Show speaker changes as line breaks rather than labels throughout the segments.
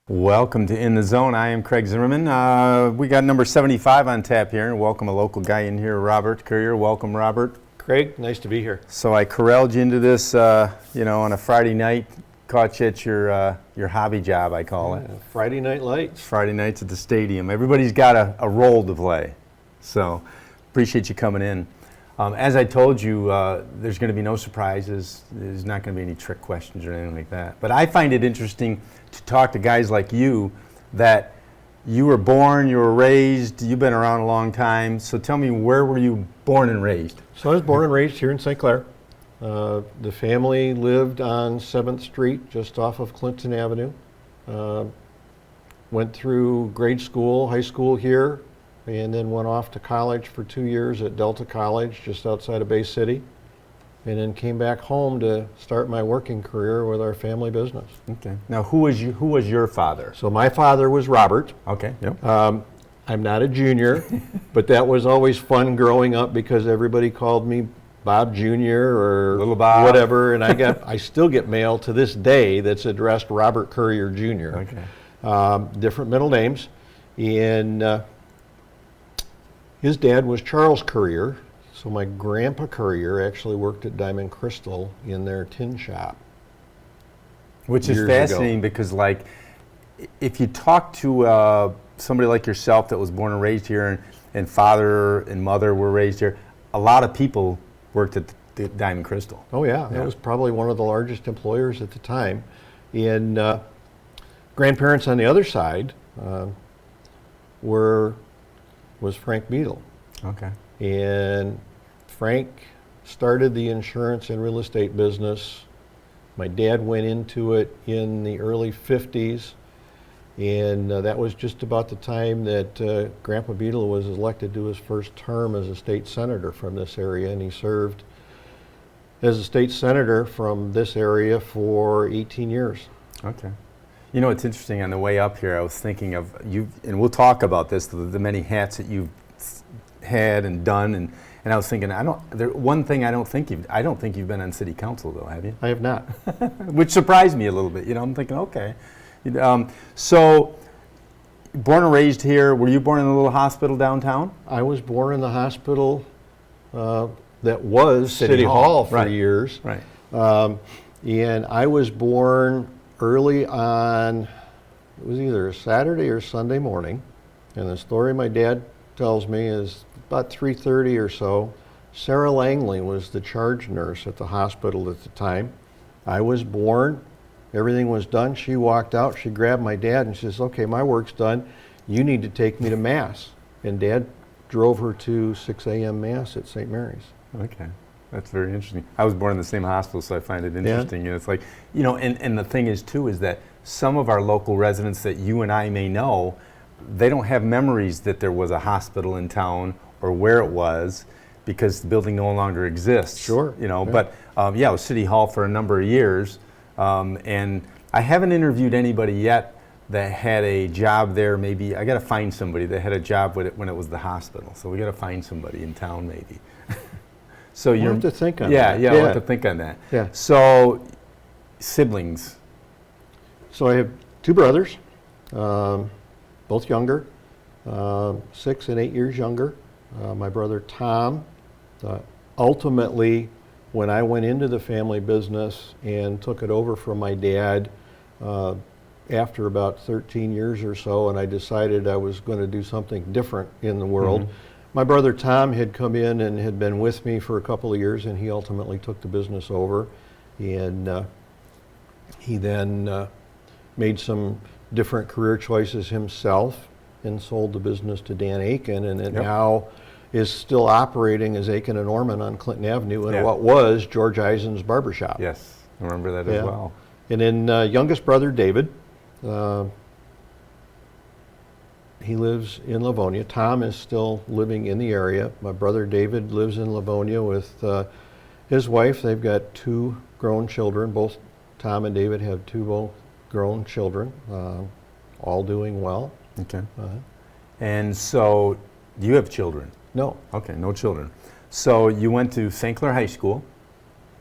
Welcome to In the Zone. I am Craig Zimmerman. We got number 75 on tap here, and welcome a local guy in here, Robert Currier. Welcome, Robert.
Craig, nice to be here.
So I corralled you into this, on a Friday night. Caught you at your hobby job, I call it.
Friday Night Lights.
Friday nights at the stadium. Everybody's got a role to play. So appreciate you coming in. As I told you, there's going to be no surprises. There's not going to be any trick questions or anything like that. But I find it interesting to talk to guys like you that you were born, you were raised, you've been around a long time. So tell me, where were you born and raised?
So I was born and raised here in St. Clair. The family lived on 7th Street, just off of Clinton Avenue. Went through grade school, high school here, and then went off to college for 2 years at Delta College, just outside of Bay City. And then came back home to start my working career with our family business.
Okay. Now, who was your father?
So my father was Robert.
Okay. Yep.
I'm not a junior, but that was always fun growing up because everybody called me Bob Jr. or
Little Bob,
whatever, and I still get mail to this day that's addressed Robert Currier Jr.
Okay.
Different middle names, and his dad was Charles Currier. So my grandpa Currier actually worked at Diamond Crystal in their tin shop.
Which is fascinating because, like, if you talk to somebody like yourself that was born and raised here, and father and mother were raised here, a lot of people worked at the Diamond Crystal.
Oh yeah, it was probably one of the largest employers at the time. And grandparents on the other side was Frank Beadle.
Okay.
And Frank started the insurance and real estate business. My dad went into it in the early 50s, and that was just about the time that Grandpa Beadle was elected to his first term as a state senator from this area, and he served as a state senator from this area for 18 years.
Okay. You know, it's interesting, on the way up here, I was thinking of you, and we'll talk about this, the many hats that you've had and done, and I was thinking, one thing I don't think you've been on city council, though, have you?
I have not.
Which surprised me a little bit. You know, I'm thinking, okay. So, born and raised here. Were you born in a little hospital downtown?
I was born in the hospital that was City Hall for years.
Right.
And I was born early on, it was either a Saturday or Sunday morning. And the story my dad tells me is about 3:30 or so. Sarah Langley was the charge nurse at the hospital at the time. I was born, everything was done. She walked out, she grabbed my dad and she says, okay, my work's done. You need to take me to Mass. And Dad drove her to 6 a.m. Mass at St. Mary's.
Okay. That's very interesting. I was born in the same hospital, so I find it interesting. Yeah. And it's like, you know, and the thing is, too, is that some of our local residents that you and I may know, they don't have memories that there was a hospital in town or where it was, because the building no longer exists.
Sure.
You know,
yeah.
But it was City Hall for a number of years, and I haven't interviewed anybody yet that had a job there. Maybe I got to find somebody that had a job with it when it was the hospital. So we got to find somebody in town, maybe. So
you have to think on
that.
Yeah,
I'll have to think on that.
Yeah.
So, siblings.
So I have two brothers, both younger, 6 and 8 years younger. My brother Tom, ultimately, when I went into the family business and took it over from my dad after about 13 years or so, and I decided I was going to do something different in the world. Mm-hmm. My brother Tom had come in and had been with me for a couple of years, and he ultimately took the business over. And he then made some different career choices himself and sold the business to Dan Aiken, and it now is still operating as Aiken and Orman on Clinton Avenue in what was George Eisen's barbershop.
Yes, I remember that as well.
And then youngest brother David, he lives in Livonia. Tom is still living in the area. My brother David lives in Livonia with his wife. They've got 2 grown children. Both Tom and David have 2 grown children, all doing well.
Okay. And so, do you have children?
No.
Okay, no children. So you went to St.Clair High School.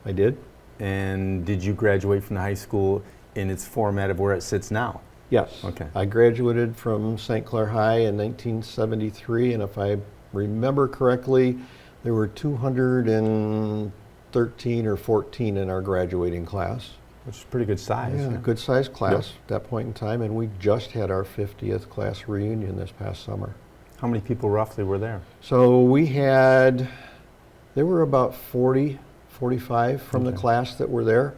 I did.
And did you graduate from the high school in its format of where it sits now?
Yes.
Okay.
I graduated from St. Clair High in 1973, and if I remember correctly, there were 213 or 14 in our graduating class.
Which is pretty good size.
Yeah, a good sized class at that point in time, and we just had our 50th class reunion this past summer.
How many people roughly were there?
So there were about 40, 45 from the class that were there.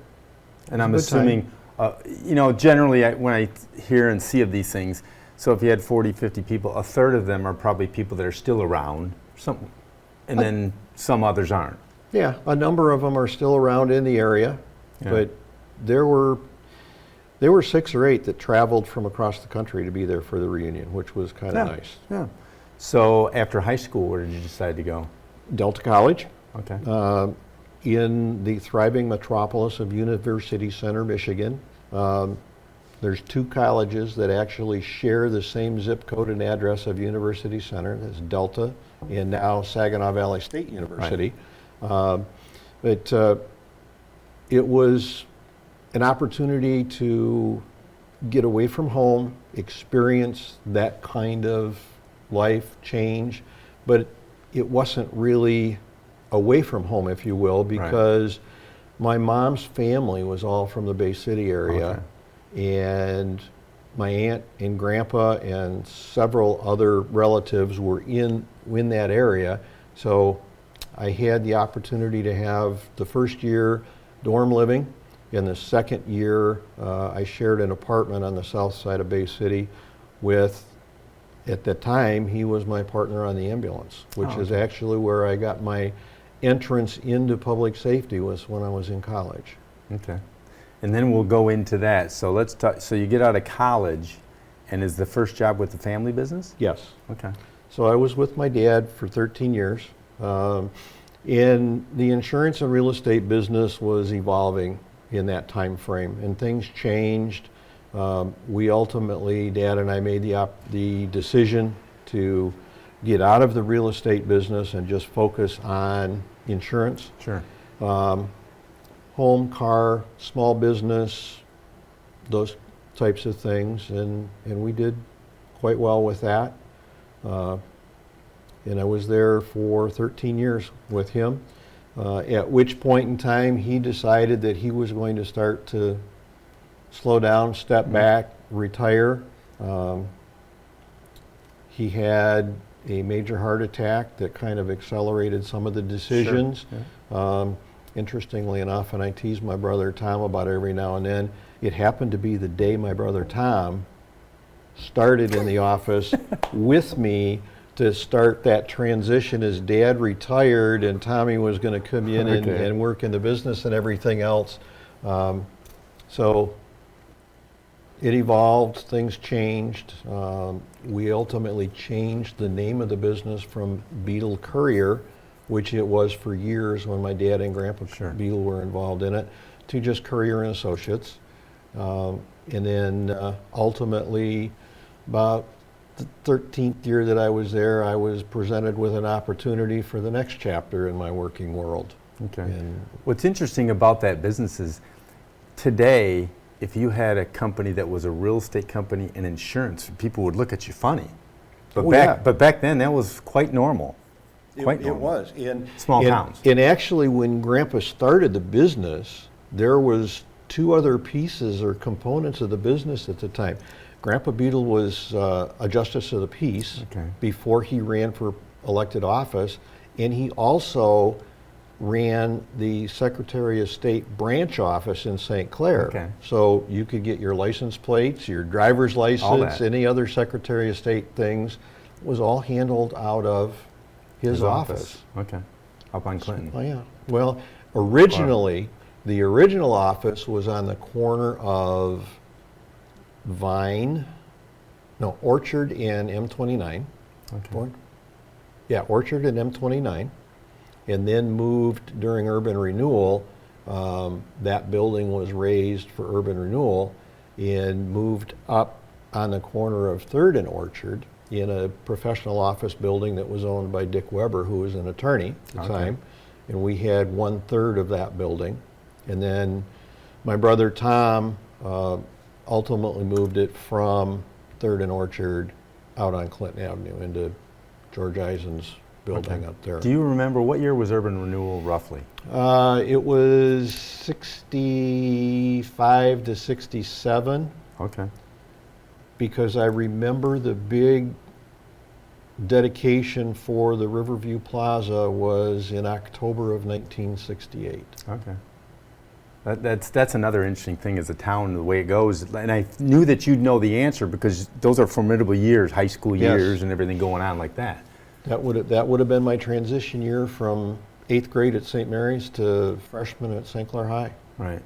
And I'm
Good time.
assuming, generally when I hear and see of these things, so if you had 40, 50 people, a third of them are probably people that are still around, and then some others aren't.
Yeah, a number of them are still around in the area, but there were 6 or 8 that traveled from across the country to be there for the reunion, which was kind of nice.
Yeah. So after high school, where did you decide to go?
Delta College,
Okay.
in the thriving metropolis of University Center, Michigan. There's 2 colleges that actually share the same zip code and address of University Center. That's Delta and now Saginaw Valley State University. But it was an opportunity to get away from home, experience that kind of life change, but it wasn't really away from home, if you will, because my mom's family was all from the Bay City area, and my aunt and grandpa and several other relatives were in that area. So I had the opportunity to have the first year dorm living. In the second year, I shared an apartment on the south side of Bay City with, at the time, he was my partner on the ambulance, which is actually where I got my entrance into public safety, was when I was in college.
Okay. And then we'll go into that. So let's talk, so you get out of college, and is the first job with the family business?
Yes.
Okay.
So I was with my dad for 13 years. And the insurance and real estate business was evolving in that time frame, and things changed. We ultimately, Dad and I, made the decision to get out of the real estate business and just focus on insurance.
Sure.
Home, car, small business, those types of things, and we did quite well with that. And I was there for 13 years with him, at which point in time he decided that he was going to start to slow down, step back, retire. He had a major heart attack that kind of accelerated some of the decisions. Sure. Interestingly enough, and I tease my brother Tom about it every now and then, it happened to be the day my brother Tom started in the office with me to start that transition as Dad retired and Tommy was going to come in and work in the business and everything else. So it evolved, things changed. We ultimately changed the name of the business from Beadle Currier, which it was for years when my dad and Grandpa Beadle were involved in it, to just Currier and Associates. And then ultimately, about the 13th year that I was there, I was presented with an opportunity for the next chapter in my working world.
Okay.
And
what's interesting about that business is today, if you had a company that was a real estate company and insurance, people would look at you funny. But back then, that was quite normal.
It was. In
small towns.
And actually, when Grandpa started the business, there was 2 other pieces or components of the business at the time. Grandpa Beadle was a justice of the peace before he ran for elected office, and he also ran the Secretary of State branch office in St. Clair.
Okay.
So you could get your license plates, your driver's license, any other Secretary of State things, was all handled out of his office.
Okay. Up on Clinton.
Oh, yeah. Well, originally, the original office was on the corner of Orchard and M29.
Okay.
Yeah, Orchard and M29. And then moved during urban renewal. That building was raised for urban renewal and moved up on the corner of 3rd and Orchard in a professional office building that was owned by Dick Weber, who was an attorney at the time. And we had 1/3 of that building. And then my brother Tom ultimately moved it from 3rd and Orchard out on Clinton Avenue into George Eisen's building up there.
Do you remember what year was urban renewal roughly?
It was 65 to 67,
Okay.
because I remember the big dedication for the Riverview Plaza was in October of 1968.
Okay. That's another interesting thing as a town, the way it goes. And I knew that you'd know the answer because those are formidable years, high school
Yes.
years and everything going on like that.
That would have been my transition year from 8th grade at St. Mary's to freshman at St. Clair High.
Right.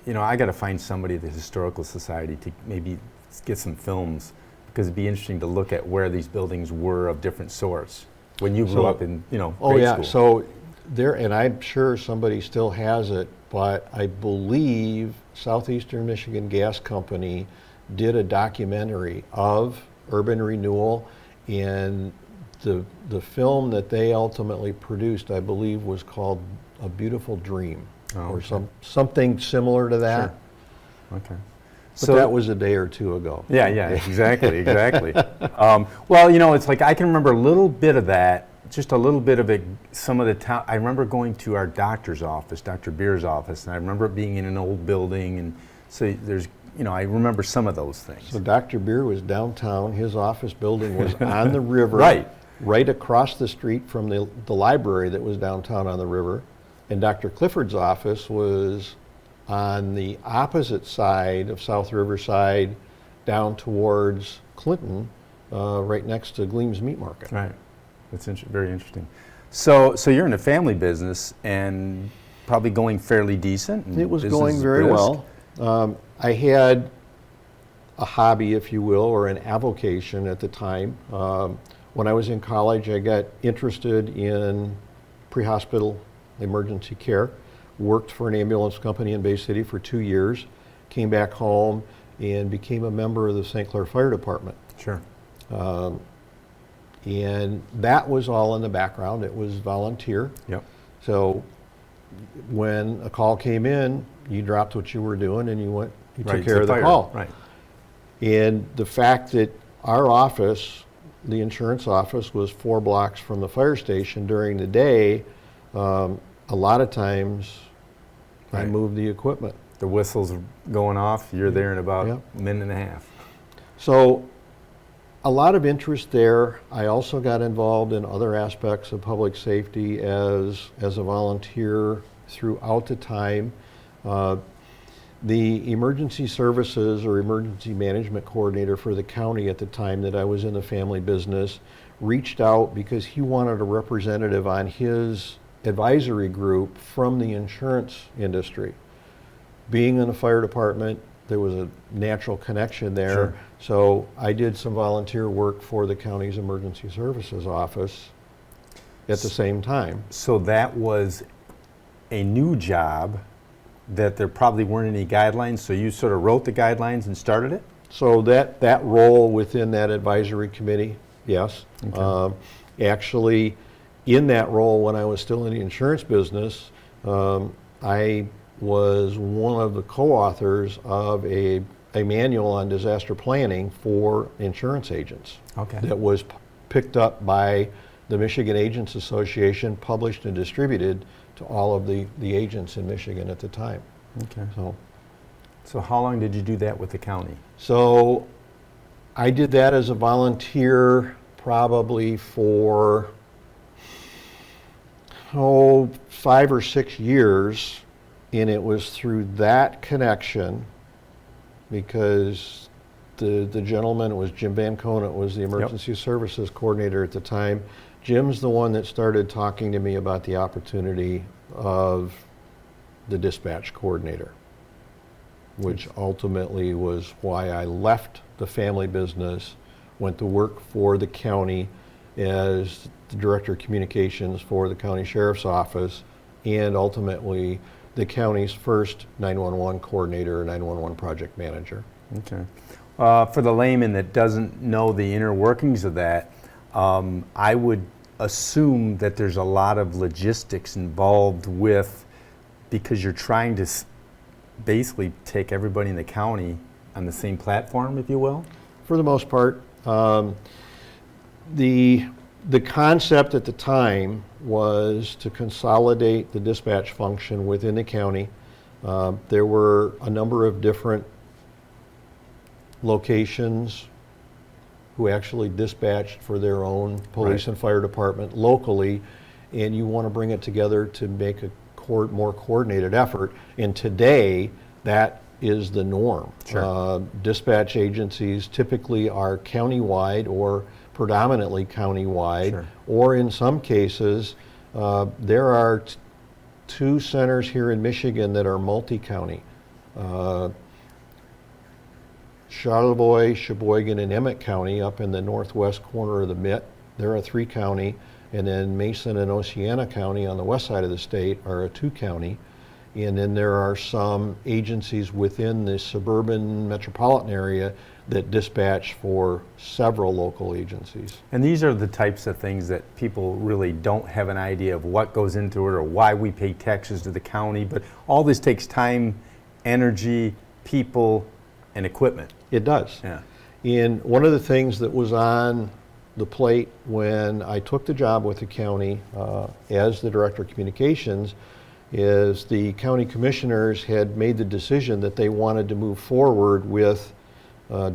You know, I got to find somebody at the Historical Society to maybe get some films, because it'd be interesting to look at where these buildings were of different sorts when you grew up in, grade school.
So there, and I'm sure somebody still has it, but I believe Southeastern Michigan Gas Company did a documentary of urban renewal, and the film that they ultimately produced, I believe, was called A Beautiful Dream, or something similar to that.
Sure. Okay.
But that was a day or two ago.
Yeah, exactly. Well, it's like I can remember a little bit of that, just a little bit of it, some of the town. I remember going to our doctor's office, Dr. Beer's office, and I remember it being in an old building, and so there's, I remember some of those things.
So Dr. Beer was downtown, his office building was on the river. Right across the street from the library that was downtown on the river, and Dr. Clifford's office was on the opposite side of South Riverside, down towards Clinton, right next to Gleam's Meat Market.
Right. That's very interesting. So you're in a family business and probably going fairly decent. And
it was
business
going
is
very
brisk.
well. I had a hobby, if you will, or an avocation at the time. When I was in college, I got interested in pre-hospital emergency care. Worked for an ambulance company in Bay City for 2 years, came back home and became a member of the St. Clair Fire Department.
Sure.
And that was all in the background. It was volunteer.
Yep.
So when a call came in, you dropped what you were doing and you took care of the call.
Right.
And the fact that our office, the insurance office, was 4 blocks from the fire station during the day, a lot of times I moved the equipment.
The whistle's going off, you're there in about
Yep.
a minute and a half.
So a lot of interest there. I also got involved in other aspects of public safety as a volunteer throughout the time. The emergency services or emergency management coordinator for the county at the time that I was in the family business reached out because he wanted a representative on his advisory group from the insurance industry. Being in the fire department, there was a natural connection there.
Sure.
So I did some volunteer work for the county's emergency services office at the same time.
So that was a new job that there probably weren't any guidelines, so you sort of wrote the guidelines and started it?
So that role within that advisory committee, yes.
Okay.
Actually, in that role, when I was still in the insurance business, I was one of the co-authors of a manual on disaster planning for insurance agents.
Okay.
That was picked up by the Michigan Agents Association, published and distributed to all of the agents in Michigan at the time.
Okay.
So
how long did you do that with the county?
So I did that as a volunteer probably for 5 or 6 years, and it was through that connection, because the gentleman, it was Jim Van Conant, was the emergency services coordinator at the time. Jim's the one that started talking to me about the opportunity of the dispatch coordinator, which ultimately was why I left the family business, went to work for the county as the director of communications for the county sheriff's office, and ultimately the county's first 911 coordinator, 911 project manager.
Okay. For the layman that doesn't know the inner workings of that, I would assume that there's a lot of logistics involved with, because you're trying to basically take everybody in the county on the same platform, if you will?
For the most part. The concept at the time was to consolidate the dispatch function within the county. There were a number of different locations who actually dispatched for their own police and fire department locally, and you want to bring it together to make a more coordinated effort. And today, that is the norm.
Sure.
Dispatch agencies typically are countywide or predominantly countywide,
Sure.
or in some cases, there are two centers here in Michigan that are multi-county. Charlevoix, Sheboygan, and Emmett County up in the northwest corner of the Mitt, they're a 3-county, and then Mason and Oceana County on the west side of the state are a 2-county. And then there are some agencies within the suburban metropolitan area that dispatch for several local agencies.
And these are the types of things that people really don't have an idea of what goes into it or why we pay taxes to the county, but all this takes time, energy, people, and equipment.
It does.
Yeah.
And one of the things that was on the plate when I took the job with the county as the Director of Communications is the county commissioners had made the decision that they wanted to move forward with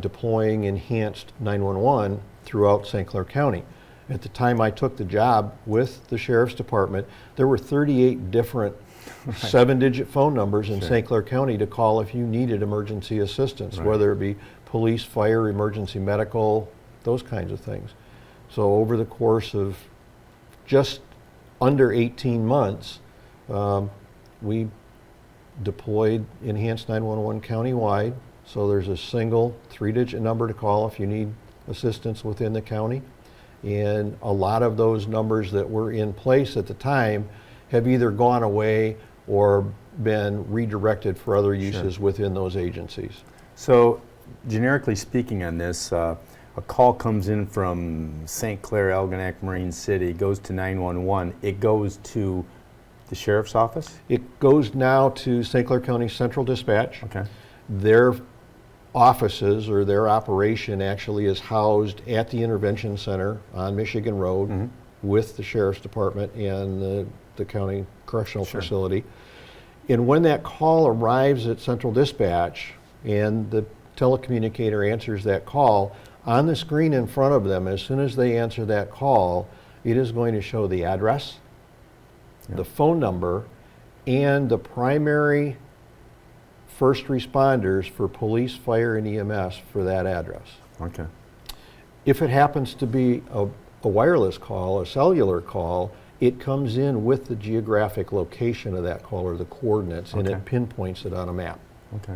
deploying enhanced 911 throughout St. Clair County. At the time I took the job with the Sheriff's Department, there were 38 different 7-digit phone numbers in St. Clair County to call if you needed emergency assistance, whether it be police, fire, emergency medical, those kinds of things. So over the course of just under 18 months, we deployed enhanced 911 countywide. So there's a single 3-digit number to call if you need assistance within the county. And a lot of those numbers that were in place at the time have either gone away or been redirected for other uses within those agencies.
So generically speaking on this, a call comes in from St. Clair, Elginak, Marine City, goes to 911. It goes to the Sheriff's Office?
It goes now to St. Clair County Central Dispatch.
Okay.
Their offices or their operation actually is housed at the Intervention Center on Michigan Road with the Sheriff's Department and the county correctional facility. And when that call arrives at Central Dispatch and the telecommunicator answers that call, on the screen in front of them, as soon as they answer that call, it is going to show the address, the phone number, and the primary first responders for police, fire, and EMS for that address.
Okay.
If it happens to be a wireless call, a cellular call, it comes in with the geographic location of that call or the coordinates, and it pinpoints it on a map.
Okay.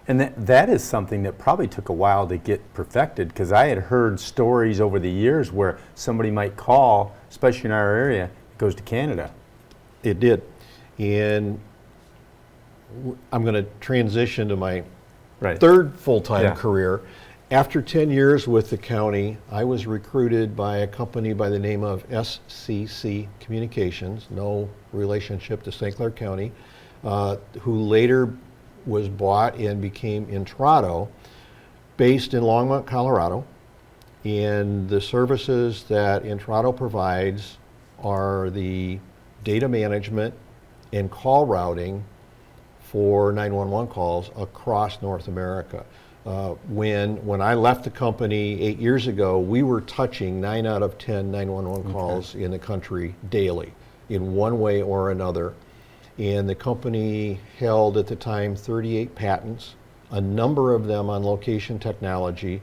And that is something that probably took a while to get perfected, because I had heard stories over the years where somebody might call, especially in our area, it goes to Canada.
It did. And I'm going to transition to my third full-time career. After 10 years with the county, I was recruited by a company by the name of SCC Communications, no relationship to St. Clair County, who later was bought and became Intrado, based in Longmont, Colorado. And the services that Intrado provides are the data management and call routing for 911 calls across North America. When I left the company 8 years ago, we were touching 9 out of 10 911 calls in the country daily, in one way or another. And the company held at the time 38 patents, a number of them on location technology,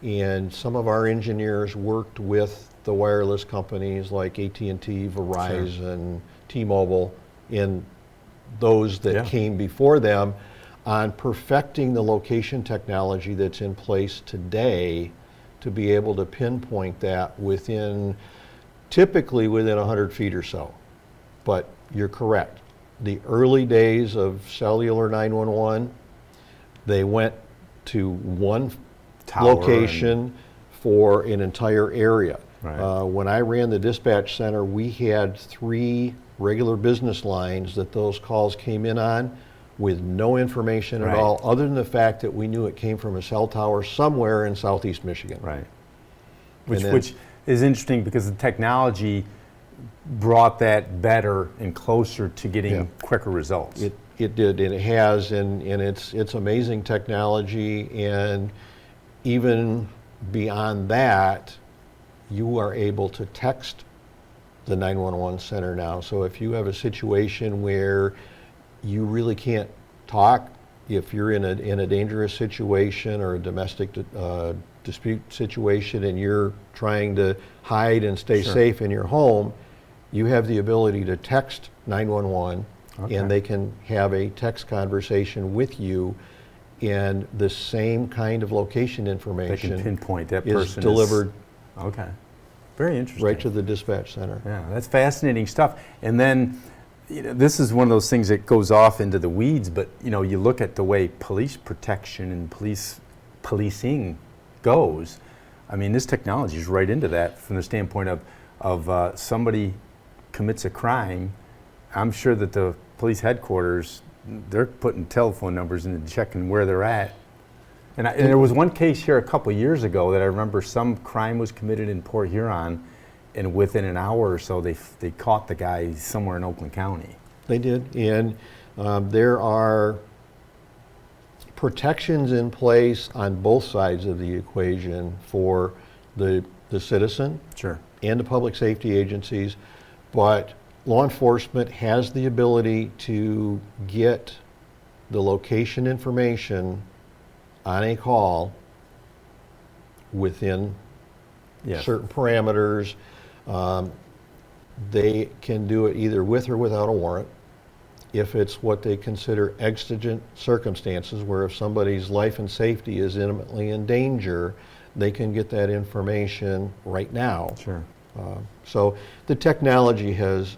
and some of our engineers worked with the wireless companies like AT&T, Verizon, T-Mobile, and those that came before them on perfecting the location technology that's in place today to be able to pinpoint that typically within 100 feet or so. But you're correct. The early days of cellular 911, they went to one location for an entire area.
Right.
When I ran the dispatch center, we had 3 regular business lines that those calls came in on. with no information at
Right.
all, other than the fact that we knew it came from a cell tower somewhere in southeast Michigan.
Right. Which,
then-
which is interesting because the technology brought that better and closer to getting
Yeah.
quicker results.
It did, and it has, and it's amazing technology, and even beyond that, you are able to text the 911 center now. So if you have a situation where you really can't talk, if you're in a dangerous situation or a domestic dispute situation and you're trying to hide and stay
Sure.
safe in your home, you have the ability to text 911
Okay.
and they can have a text conversation with you, and the same kind of location
They
information
can pinpoint that
is
person
delivered
Okay. Very interesting.
right to the dispatch center.
Yeah, that's fascinating stuff. And then, this is one of those things that goes off into the weeds, but you look at the way police protection and policing goes. I mean, this technology is right into that from the standpoint of somebody commits a crime. I'm sure that the police headquarters, they're putting telephone numbers in and checking where they're at. And there was one case here a couple years ago that I remember some crime was committed in Port Huron, and within an hour or so, they caught the guy somewhere in Oakland County.
They did, and there are protections in place on both sides of the equation for the citizen
Sure.
and the public safety agencies, but law enforcement has the ability to get the location information on a call within
Yes.
certain parameters. They can do it either with or without a warrant. If it's what they consider exigent circumstances, where if somebody's life and safety is imminently in danger, they can get that information right now.
Sure.
So the technology has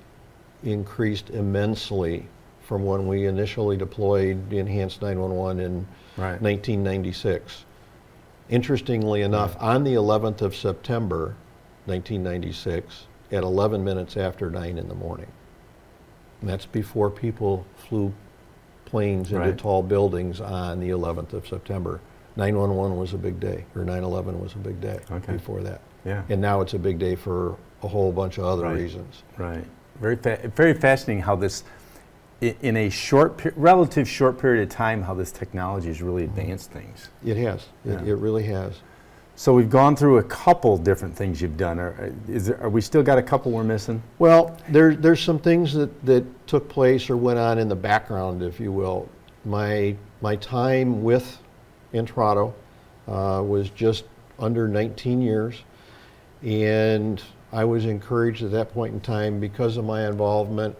increased immensely from when we initially deployed the Enhanced 911 in
Right.
1996. Interestingly enough, on the 11th of September, 1996, at 11 minutes after 9 in the morning. And that's before people flew planes into
Right.
tall buildings on the 11th of September. 911 was a big day, or 9/11 was a big day
Okay.
before that.
Yeah.
And now it's a big day for a whole bunch of other
Right.
reasons.
Right. Very fascinating how this, in a relative short period of time, how this technology has really advanced things.
It has.
Yeah.
It really has.
So we've gone through a couple different things you've done. Are we still got a couple we're missing?
Well, there's some things that took place or went on in the background, if you will. My time with Entrado was just under 19 years, and I was encouraged at that point in time, because of my involvement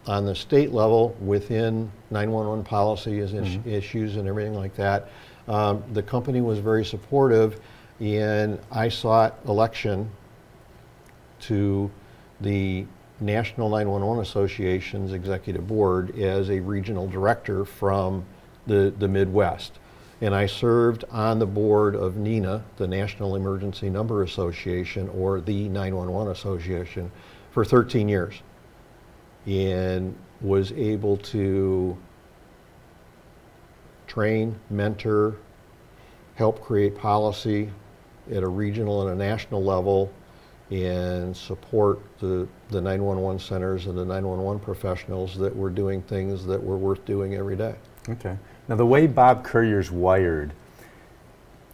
on the state level within 911 policy issues and everything like that. The company was very supportive, and I sought election to the National 911 Association's executive board as a regional director from the Midwest. And I served on the board of NENA, the National Emergency Number Association, or the 911 Association, for 13 years. And was able to train, mentor, help create policy at a regional and a national level, and support the 911 centers and the 911 professionals that were doing things that were worth doing every day.
Okay. Now, the way Bob Currier's wired,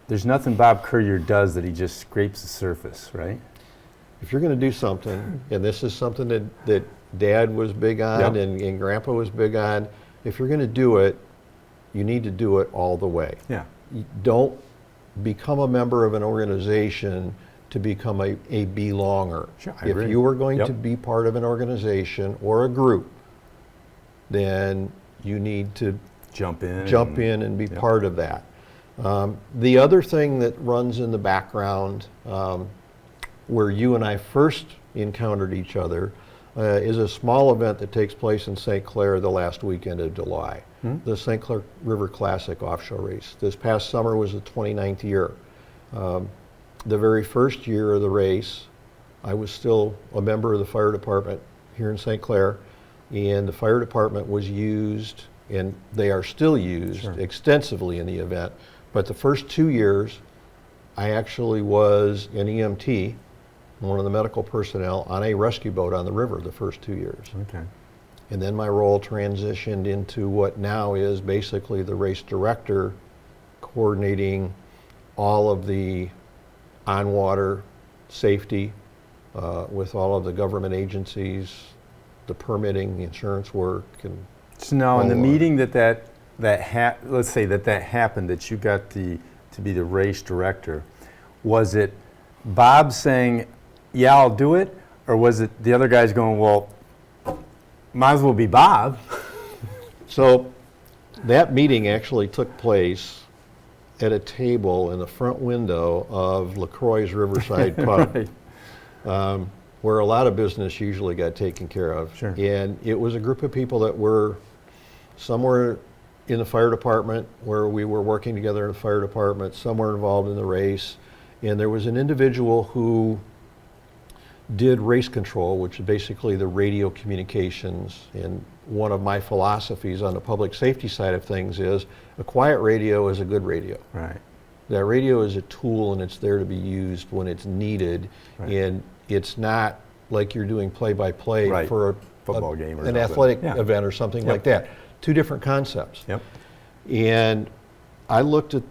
there's nothing Bob Currier does that he just scrapes the surface, right?
If you're going to do something, and this is something that Dad was big on,
Yep.
and Grandpa was big on, if you're going to do it, you need to do it all the way.
Yeah.
You don't become a member of an organization to become a belonger.
Sure, I
If
agree.
you are going
Yep.
to be part of an organization or a group, then you need to
Jump in.
jump in and be
Yep.
part of that. The other thing that runs in the background, where you and I first encountered each other, is a small event that takes place in St. Clair the last weekend of July, the St. Clair River Classic offshore race. This past summer was the 29th year. The very first year of the race, I was still a member of the fire department here in St. Clair, and the fire department was used and they are still used
Sure.
extensively in the event. But the first 2 years, I actually was an EMT, one of the medical personnel, on a rescue boat on the river the first 2 years.
Okay.
And then my role transitioned into what now is basically the race director, coordinating all of the on-water safety with all of the government agencies, the permitting, the insurance work, and
So now, in the
all,
meeting let's say that happened, that you got to be the race director, was it Bob saying, "Yeah, I'll do it," or was it the other guys going, "Well, might as well be Bob"?
So that meeting actually took place at a table in the front window of LaCroix's Riverside Pub,
Right.
where a lot of business usually got taken care of.
Sure.
And it was a group of people that were somewhere in the fire department, where we were working together in the fire department, some were involved in the race. And there was an individual who did race control, which is basically the radio communications. And one of my philosophies on the public safety side of things is a quiet radio is a good radio.
Right.
That radio is a tool, and it's there to be used when it's needed.
Right.
And it's not like you're doing play-by-play
Right.
for
Football game or
an
something.
athletic
Yeah.
event or something
Yep.
like that. Two different concepts.
Yep.
And I looked at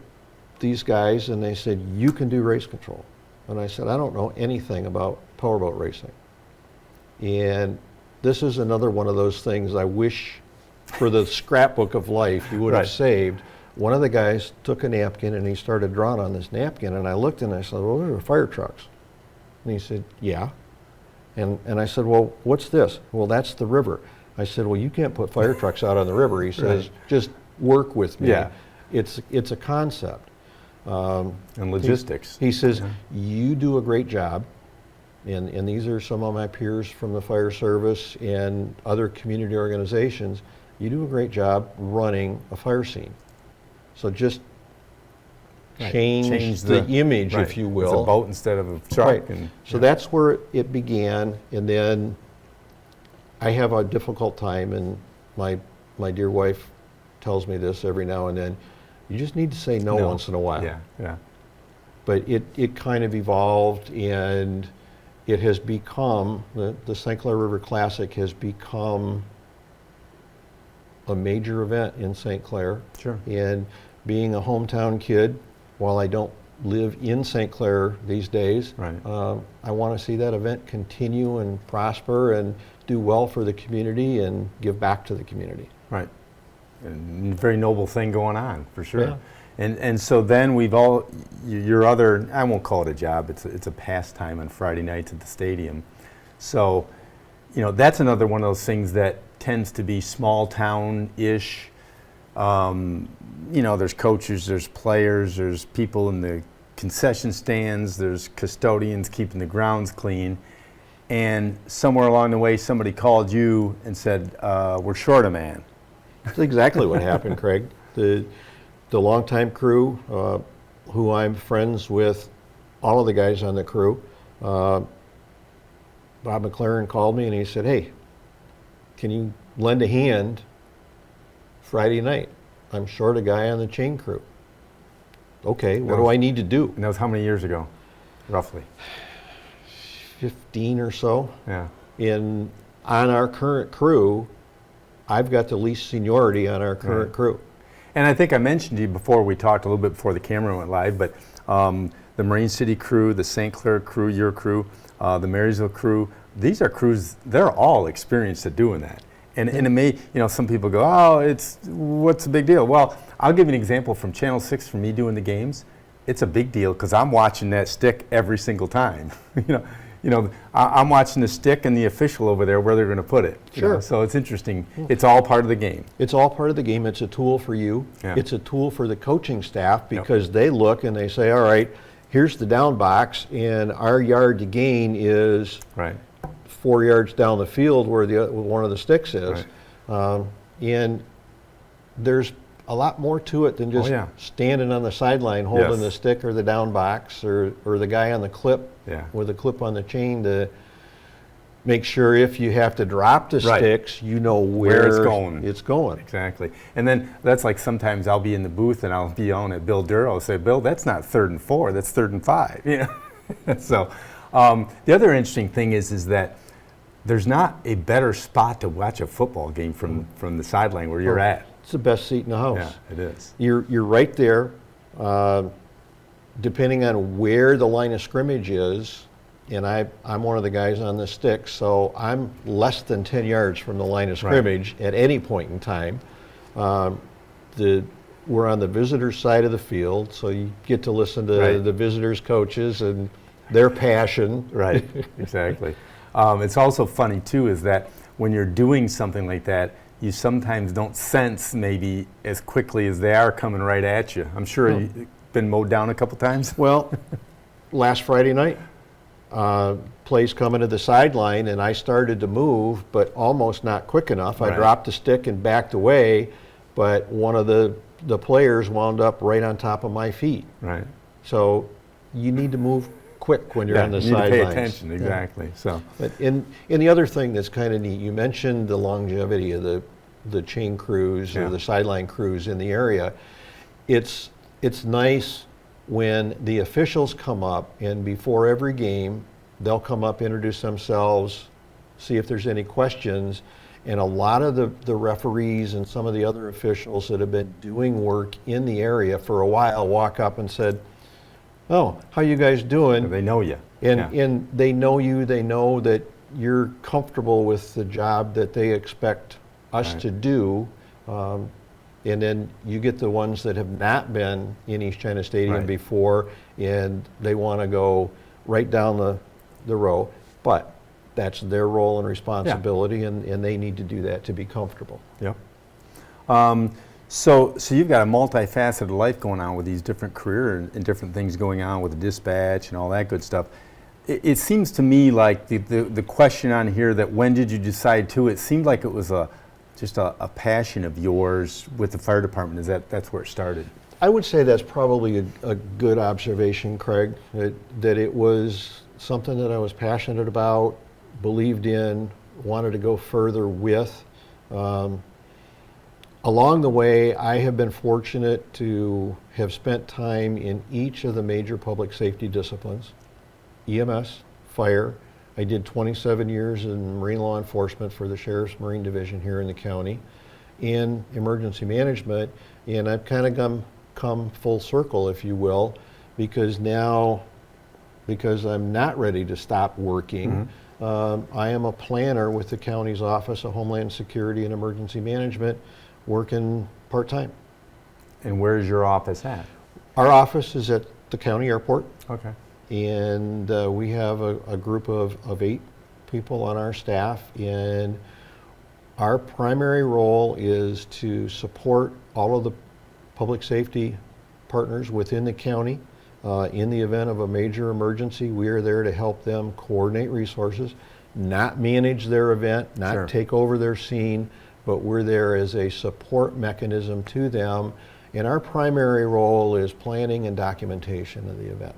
these guys and they said, "You can do race control." And I said, "I don't know anything about powerboat racing." And this is another one of those things I wish for the scrapbook of life you would
Right.
have saved. One of the guys took a napkin and he started drawing on this napkin, and I looked and I said, "Well, those are fire trucks." And he said, "Yeah." And I said, "Well, what's this?" "Well, that's the river." I said, "Well, you can't put fire trucks out on the river." He says,
Right.
"Just work with me."
Yeah.
It's a concept.
And logistics.
He says,
Yeah.
"You do a great job," and these are some of my peers from the fire service and other community organizations. "You do a great job running a fire scene. So just
Right.
change the image,
right.
if you
It's
will."
a boat instead of a truck.
Right.
And,
So that's where it began, and then I have a difficult time, and my dear wife tells me this every now and then. You just need to say no once in a while.
Yeah, yeah.
But it kind of evolved, and it has become, the St. Clair River Classic has become a major event in St. Clair.
Sure.
And being a hometown kid, while I don't live in St. Clair these days,
Right.
I want to see that event continue and prosper and do well for the community and give back to the community.
Right. And very noble thing going on, for sure.
Yeah.
And so then your other, I won't call it a job, it's a pastime on Friday nights at the stadium. So, that's another one of those things that tends to be small town-ish. There's coaches, there's players, there's people in the concession stands, there's custodians keeping the grounds clean. And somewhere along the way, somebody called you and said, "We're short a man."
That's exactly what happened, Craig. The longtime crew, who I'm friends with, all of the guys on the crew, Bob McLaren called me and he said, "Hey, can you lend a hand Friday night? I'm short a guy on the chain crew." "Okay, what do I need to do?"
And that was how many years ago, roughly?
15 or so.
Yeah.
On our current crew, I've got the least seniority on our current
Right.
crew.
And I think I mentioned to you before, we talked a little bit before the camera went live, but the Marine City crew, the St. Clair crew, your crew, the Marysville crew, these are crews, they're all experienced at doing that. And it may, some people go, "Oh, what's the big deal?" Well, I'll give you an example from Channel 6 for me doing the games. It's a big deal because I'm watching that stick every single time. I'm watching the stick and the official over there where they're going to put it.
Sure.
So it's interesting. It's all part of the game.
It's all part of the game. It's a tool for you.
Yeah.
It's a tool for the coaching staff because they look and they say, "All right, here's the down box, and our yard to gain is
Right.
4 yards down the field where one of the sticks is." And there's a lot more to it than just
yeah.
standing on the sideline holding
Yes.
the stick or the down box or the guy on the clip
Yeah.
with a clip on the chain. make sure if you have to drop the
Right.
sticks, you know where
it's going.
It's going.
Exactly. And then that's like sometimes I'll be in the booth and I'll be yelling at Bill Durrell. I'll say, Bill, that's not 3rd and 4, that's 3rd and 5. You know? So the other interesting thing is that there's not a better spot to watch a football game from the sideline where you're at.
It's the best seat in the house.
Yeah, it is.
You're right there. Depending on where the line of scrimmage is, and I'm one of the guys on the sticks, so I'm less than 10 yards from the line of scrimmage at any point in time. We're on the visitors' side of the field, so you get to listen to the visitors' coaches and their passion.
Right, exactly. It's also funny, too, is that when you're doing something like that, you sometimes don't sense maybe as quickly as they are coming right at you. I'm sure you've been mowed down a couple times.
Well, last Friday night, plays coming to the sideline, and I started to move, but almost not quick enough. I dropped the stick and backed away, but one of the players wound up right on top of my feet.
Right.
So you need to move quick when you're on the
you need
sidelines.
to pay attention, exactly. So.
But in the other thing that's kind of neat, you mentioned the longevity of the chain crews or the sideline crews in the area. It's nice when the officials come up, and before every game, they'll come up, introduce themselves, see if there's any questions, and a lot of the referees and some of the other officials that have been doing work in the area for a while walk up and said, "Oh, how you guys doing?"
They know you.
And they know you, they know that you're comfortable with the job that they expect us to do. And then you get the ones that have not been in East China Stadium before, and they want to go right down the row. But that's their role and responsibility, and they need to do that to be comfortable.
Yep. So you've got a multifaceted life going on with these different career and different things going on with the dispatch and all that good stuff. It seems to me like the question on here that when did you decide to, it seemed like it was just a passion of yours with the fire department. That's where it started?
I would say that's probably a good observation, Craig, that it was something that I was passionate about, believed in, wanted to go further with. Along the way, I have been fortunate to have spent time in each of the major public safety disciplines: EMS, fire. I did 27 years in marine law enforcement for the Sheriff's Marine Division here in the county, and emergency management, and I've kind of come full circle, if you will, because I'm not ready to stop working. I am a planner with the county's Office of Homeland Security and Emergency Management, working part-time.
And where's your office at?
Our office is at the county airport.
Okay.
And we have a group of 8 people on our staff, and our primary role is to support all of the public safety partners within the county. In the event of a major emergency, we are there to help them coordinate resources, not manage their event, not take over their scene, but we're there as a support mechanism to them. And our primary role is planning and documentation of the event.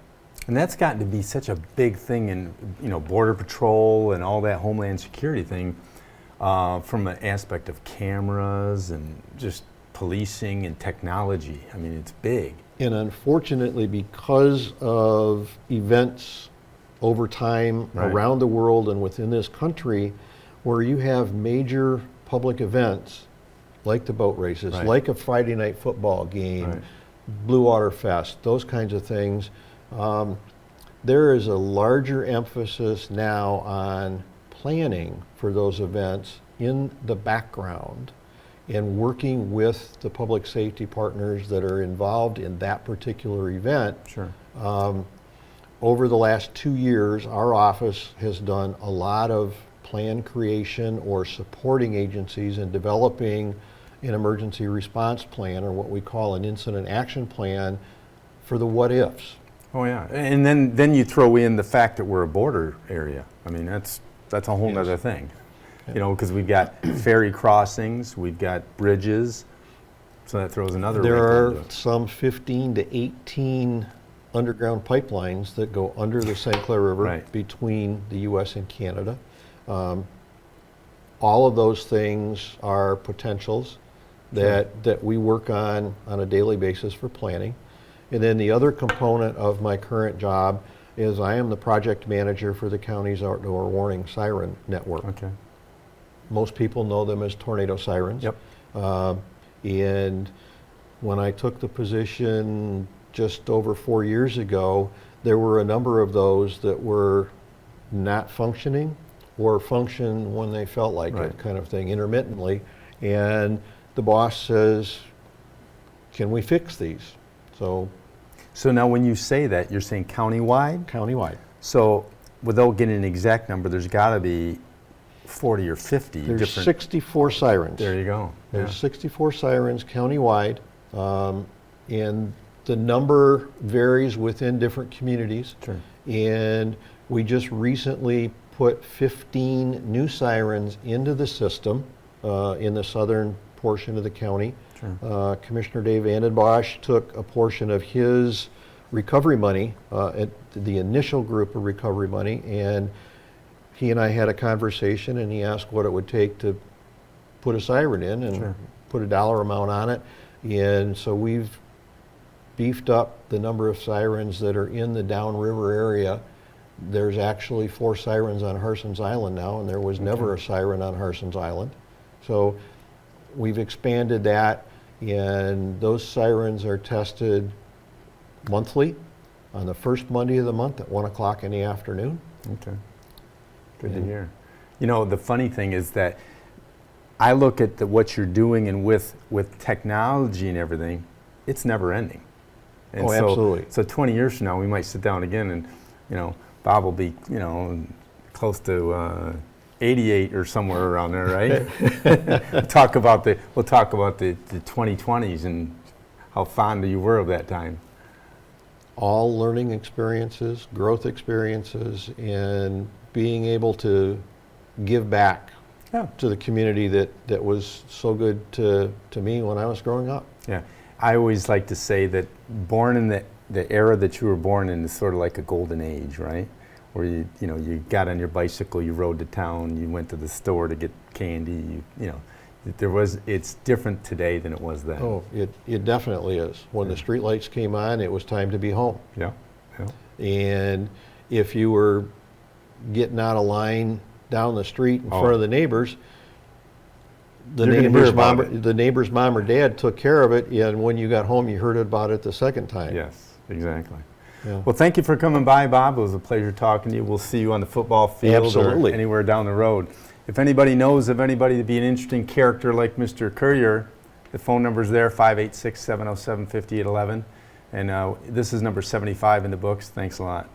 And that's gotten to be such a big thing in, Border Patrol and all that Homeland Security thing, from an aspect of cameras and just policing and technology. I mean, it's big.
And unfortunately, because of events over time around the world and within this country, where you have major public events like the boat races, like a Friday night football game, Blue Water Fest, those kinds of things, there is a larger emphasis now on planning for those events in the background and working with the public safety partners that are involved in that particular event. Over the last 2 years, our office has done a lot of plan creation or supporting agencies in developing an emergency response plan, or what we call an incident action plan, for the what ifs.
Oh yeah, and then you throw in the fact that we're a border area. I mean, that's a whole other thing. Because we've got ferry crossings, we've got bridges, so that throws another.
There are some 15 to 18 underground pipelines that go under the St. Clair River between the U.S. and Canada. All of those things are potentials that we work on a daily basis for planning. And then the other component of my current job is I am the project manager for the county's outdoor warning siren network.
Okay.
Most people know them as tornado sirens.
Yep.
And when I took the position just over 4 years ago, there were a number of those that were not functioning or function when they felt like
Right.
it, kind of thing, intermittently. And the boss says, can we fix these?
So now when you say that, you're saying countywide?
Countywide.
So without getting an exact number, there's got to be 40 or 50
There's
different.
64 sirens.
There you go.
There's
Yeah.
64 sirens countywide, and the number varies within different communities.
Sure.
And we just recently put 15 new sirens into the system in the southern portion of the county.
Sure.
Commissioner Dave Vandenbosch took a portion of his recovery money, the initial group of recovery money, and he and I had a conversation, and he asked what it would take to put a siren in and
Sure.
put a dollar amount on it. And so we've beefed up the number of sirens that are in the downriver area. There's actually 4 sirens on Harson's Island now, and there was never a siren on Harson's Island. So we've expanded that, and those sirens are tested monthly on the first Monday of the month at 1 o'clock in the afternoon.
Okay. Good to
And-
hear. You know, the funny thing is that I look at what you're doing, and with technology and everything, it's never ending. And
Oh, absolutely.
So 20 years from now, we might sit down again, and Bob will be close to 88 or somewhere around there, right? We'll talk about the 2020s and how fond you were of that time.
All learning experiences, growth experiences, and being able to give back
Yeah.
to the community that was so good to me when I was growing up.
Yeah, I always like to say that born in the era that you were born in is sort of like a golden age, right? Where you got on your bicycle, you rode to town, you went to the store to get candy. It's different today than it was then.
Oh, it definitely is. When the street lights came on, it was time to be home.
Yeah, yeah,
And if you were getting out of line down the street in front of the neighbors,
You're gonna hear about it.
the neighbor's mom or dad took care of it, and when you got home, you heard about it the second time.
yes, exactly.
Yeah.
Well, thank you for coming by, Bob. It was a pleasure talking to you. We'll see you on the football field
Absolutely.
or anywhere down the road. If anybody knows of anybody to be an interesting character like Mr. Currier, the phone number's there, 586-707-5811. And this is number 75 in the books. Thanks a lot.